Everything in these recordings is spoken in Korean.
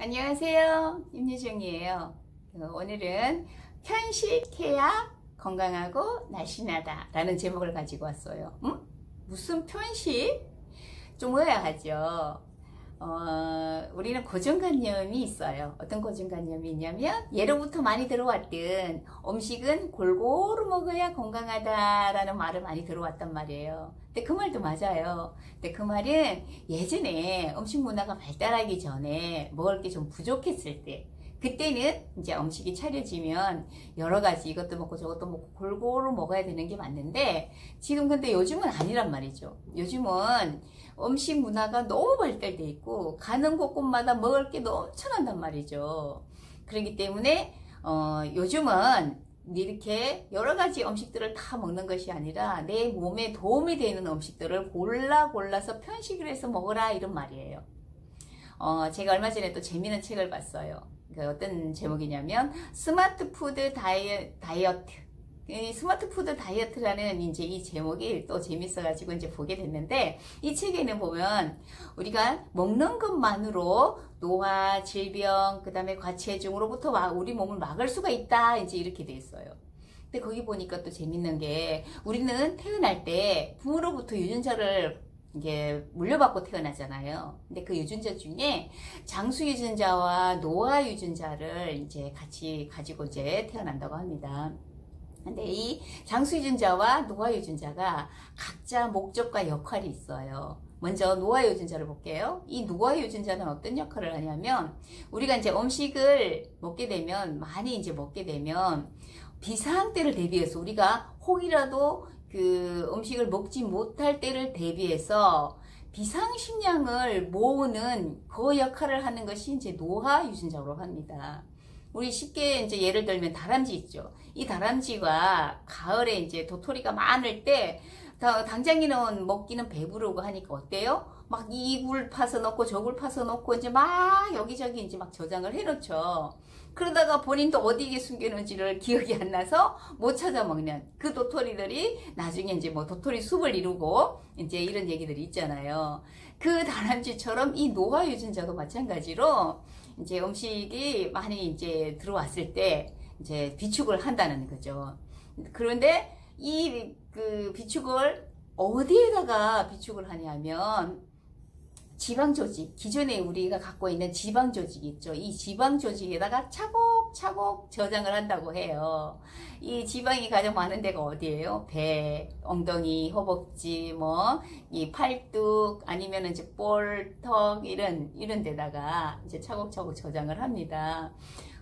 안녕하세요. 임유정이에요. 오늘은 편식해야 건강하고 날씬하다 라는 제목을 가지고 왔어요. 무슨 편식? 좀 의아하죠. 우리는 고정관념이 있어요. 어떤 고정관념이 있냐면 예로부터 많이 들어왔던 음식은 골고루 먹어야 건강하다라는 말을 많이 들어왔단 말이에요. 근데 그 말도 맞아요. 근데 그 말은 예전에 음식 문화가 발달하기 전에 먹을 게 좀 부족했을 때, 그때는 이제 음식이 차려지면 여러 가지 이것도 먹고 저것도 먹고 골고루 먹어야 되는 게 맞는데, 지금 근데 요즘은 아니란 말이죠. 요즘은 음식 문화가 너무 발달돼 있고 가는 곳곳마다 먹을 게 넘쳐난단 말이죠. 그렇기 때문에 요즘은 이렇게 여러 가지 음식들을 다 먹는 것이 아니라 내 몸에 도움이 되는 음식들을 골라서 편식을 해서 먹어라, 이런 말이에요. 제가 얼마 전에 또 재미있는 책을 봤어요. 그 어떤 제목이냐면 스마트 푸드 다이어트. 이 스마트 푸드 다이어트라는 이제 이 제목이 또 재밌어가지고 이제 보게 됐는데, 이 책에는 보면 우리가 먹는 것만으로 노화, 질병, 그 다음에 과체중으로부터 우리 몸을 막을 수가 있다, 이제 이렇게 돼 있어요. 근데 거기 보니까 또 재밌는 게, 우리는 태어날 때 부모로부터 유전자를 이게 물려받고 태어나잖아요. 근데 그 유전자 중에 장수 유전자와 노화 유전자를 이제 같이 가지고 이제 태어난다고 합니다. 근데 이 장수 유전자와 노화 유전자가 각자 목적과 역할이 있어요. 먼저 노화 유전자를 볼게요. 이 노화 유전자는 어떤 역할을 하냐면, 우리가 이제 음식을 먹게 되면, 많이 이제 먹게 되면 비상 때를 대비해서, 우리가 혹이라도 그 음식을 먹지 못할 때를 대비해서 비상식량을 모으는 그 역할을 하는 것이 이제 노화 유전자로 합니다. 우리 쉽게 이제 예를 들면 다람쥐 있죠. 이 다람쥐가 가을에 이제 도토리가 많을 때 당장에는 먹기는 배부르고 하니까 어때요? 막 이 굴 파서 넣고 저 굴 파서 넣고 이제 막 여기저기 이제 막 저장을 해놓죠. 그러다가 본인도 어디에 숨겨놓은지를 기억이 안 나서 못 찾아 먹는 그 도토리들이 나중에 이제 뭐 도토리 숲을 이루고 이제 이런 얘기들이 있잖아요. 그 다람쥐처럼 이 노화 유전자도 마찬가지로 이제 음식이 많이 이제 들어왔을 때 이제 비축을 한다는 거죠. 그런데 이 그 비축을 어디에다가 비축을 하냐면 지방 조직, 기존에 우리가 갖고 있는 지방 조직이 있죠. 이 지방 조직에다가 차곡차곡 저장을 한다고 해요. 이 지방이 가장 많은 데가 어디예요? 배, 엉덩이, 허벅지, 뭐 이 팔뚝, 아니면 이제 볼, 턱 이런 데다가 이제 차곡차곡 저장을 합니다.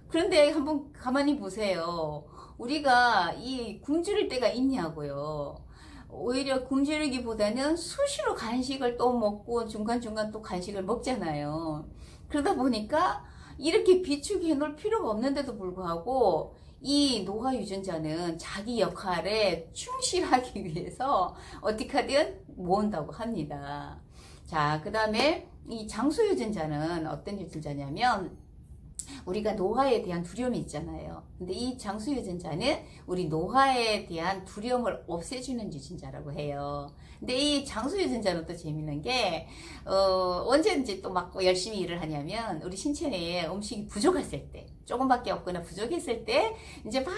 그런데 한번 가만히 보세요. 우리가 이 굶주릴 때가 있냐고요. 오히려 굶주리기보다는 수시로 간식을 또 먹고 중간중간 또 간식을 먹잖아요. 그러다 보니까 이렇게 비축해 놓을 필요가 없는데도 불구하고 이 노화 유전자는 자기 역할에 충실하기 위해서 어떻게 하든 모은다고 합니다. 자, 그 다음에 이 장수 유전자는 어떤 유전자냐면, 우리가 노화에 대한 두려움이 있잖아요. 근데 이 장수 유전자는 우리 노화에 대한 두려움을 없애주는 유전자라고 해요. 근데 이 장수 유전자는 또 재밌는 게, 언제든지 또 막 열심히 일을 하냐면, 우리 신체 내에 음식이 부족했을 때, 조금밖에 없거나 부족했을 때, 이제 막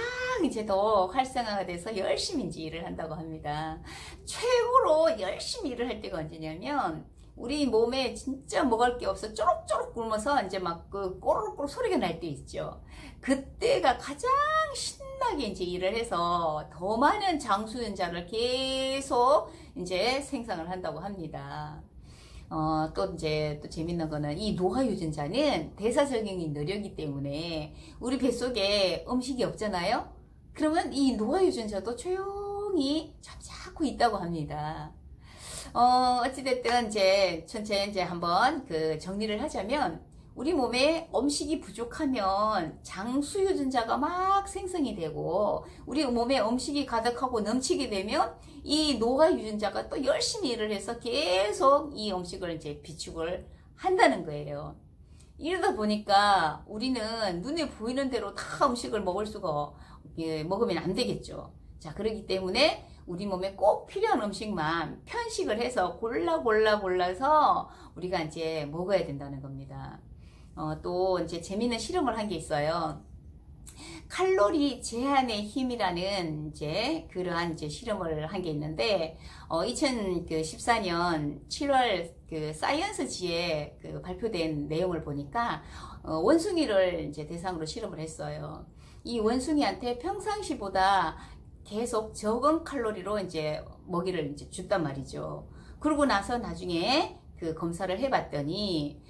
이제 더 활성화가 돼서 열심히 이제 일을 한다고 합니다. 최고로 열심히 일을 할 때가 언제냐면, 우리 몸에 진짜 먹을 게 없어 쪼록쪼록 굶어서 이제 막 그 꼬르륵꼬르륵 소리가 날 때 있죠. 그때가 가장 신나게 이제 일을 해서 더 많은 장수유전자를 계속 이제 생성을 한다고 합니다. 또 이제 또 재밌는 거는 이 노화 유전자는 대사 적응이 느리기 때문에 우리 뱃속에 음식이 없잖아요. 그러면 이 노화 유전자도 조용히 잠자고 있다고 합니다. 어찌됐든 이제 전체 이제 한번 그 정리를 하자면, 우리 몸에 음식이 부족하면 장수 유전자가 막 생성이 되고, 우리 몸에 음식이 가득하고 넘치게 되면 이 노화 유전자가 또 열심히 일을 해서 계속 이 음식을 이제 비축을 한다는 거예요. 이러다 보니까 우리는 눈에 보이는 대로 다 음식을 먹으면 안 되겠죠. 자, 그렇기 때문에 우리 몸에 꼭 필요한 음식만 편식을 해서 골라서 우리가 이제 먹어야 된다는 겁니다. 또 이제 재미있는 실험을 한 게 있어요. 칼로리 제한의 힘이라는 이제 그러한 이제 실험을 한 게 있는데 2014년 7월 그 사이언스지에 그 발표된 내용을 보니까 원숭이를 이제 대상으로 실험을 했어요. 이 원숭이한테 평상시보다 계속 적은 칼로리로 이제 먹이를 이제 줬단 말이죠. 그러고 나서 나중에 그 검사를 해봤더니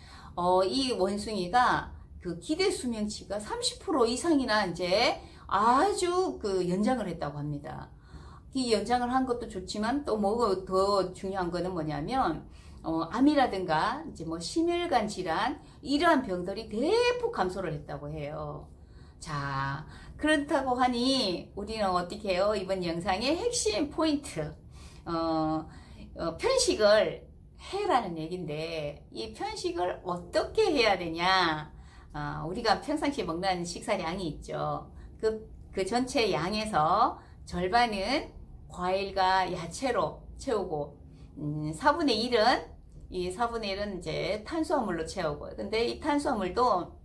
이 원숭이가 그 기대 수명치가 30% 이상이나 이제 아주 그 연장을 했다고 합니다. 이 연장을 한 것도 좋지만 또 뭐 더 중요한 거는 뭐냐면 암이라든가 이제 뭐 심혈관 질환 이러한 병들이 대폭 감소를 했다고 해요. 자, 그렇다고 하니 우리는 어떻게 해요? 이번 영상의 핵심 포인트 편식을 해라는 얘기인데 이 편식을 어떻게 해야 되냐? 우리가 평상시에 먹는 식사량이 있죠. 그 전체 양에서 절반은 과일과 야채로 채우고 4분의 1은 이 4분의 1은 이제 탄수화물로 채우고 근데 이 탄수화물도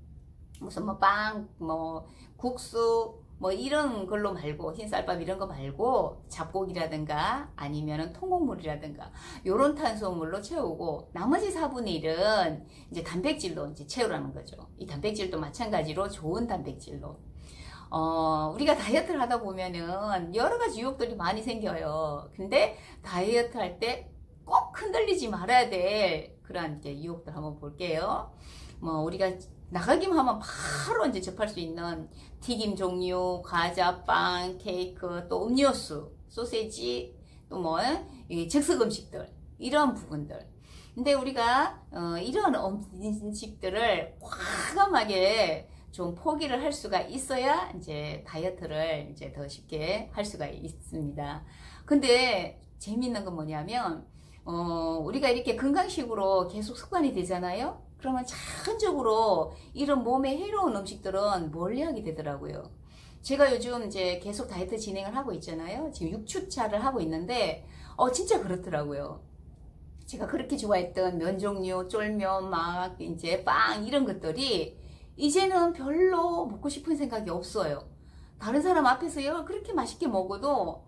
무슨 뭐 빵, 뭐 국수 뭐 이런 걸로 말고 흰쌀밥 이런 거 말고 잡곡이라든가 아니면은 통곡물이라든가 요런 탄수화물로 채우고 나머지 4분의 1은 이제 단백질로 이제 채우라는 거죠. 이 단백질도 마찬가지로 좋은 단백질로 우리가 다이어트를 하다 보면은 여러 가지 유혹들이 많이 생겨요. 근데 다이어트 할 때 꼭 흔들리지 말아야 될 그런 이제 유혹들 한번 볼게요. 뭐 우리가 나가기만 하면 바로 이제 접할 수 있는 튀김 종류, 과자, 빵, 케이크, 또 음료수, 소세지, 또 뭐 즉석 음식들 이런 부분들. 근데 우리가 이런 음식들을 과감하게 좀 포기를 할 수가 있어야 이제 다이어트를 이제 더 쉽게 할 수가 있습니다. 근데 재미있는 건 뭐냐면 우리가 이렇게 건강식으로 계속 습관이 되잖아요. 그러면 자연적으로 이런 몸에 해로운 음식들은 멀리하게 되더라고요. 제가 요즘 이제 계속 다이어트 진행을 하고 있잖아요. 지금 6주차를 하고 있는데 진짜 그렇더라고요. 제가 그렇게 좋아했던 면 종류, 쫄면, 막 이제 빵 이런 것들이 이제는 별로 먹고 싶은 생각이 없어요. 다른 사람 앞에서요 그렇게 맛있게 먹어도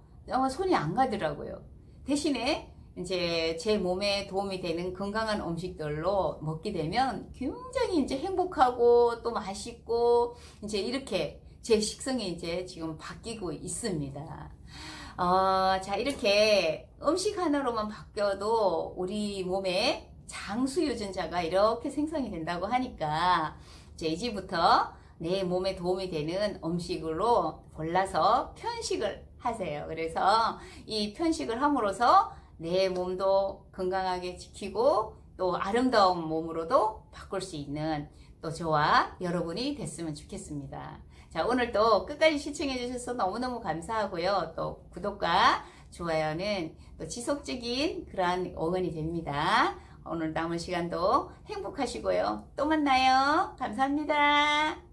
손이 안 가더라고요. 대신에 이제 제 몸에 도움이 되는 건강한 음식들로 먹게 되면 굉장히 이제 행복하고 또 맛있고 이제 이렇게 제 식성이 이제 지금 바뀌고 있습니다. 자, 이렇게 음식 하나로만 바뀌어도 우리 몸에 장수 유전자가 이렇게 생성이 된다고 하니까 이제 이제부터 내 몸에 도움이 되는 음식으로 골라서 편식을 하세요. 그래서 이 편식을 함으로써 내 몸도 건강하게 지키고 또 아름다운 몸으로도 바꿀 수 있는 또 저와 여러분이 됐으면 좋겠습니다. 자, 오늘도 끝까지 시청해 주셔서 너무너무 감사하고요. 또 구독과 좋아요는 또 지속적인 그러한 응원이 됩니다. 오늘 남은 시간도 행복하시고요. 또 만나요. 감사합니다.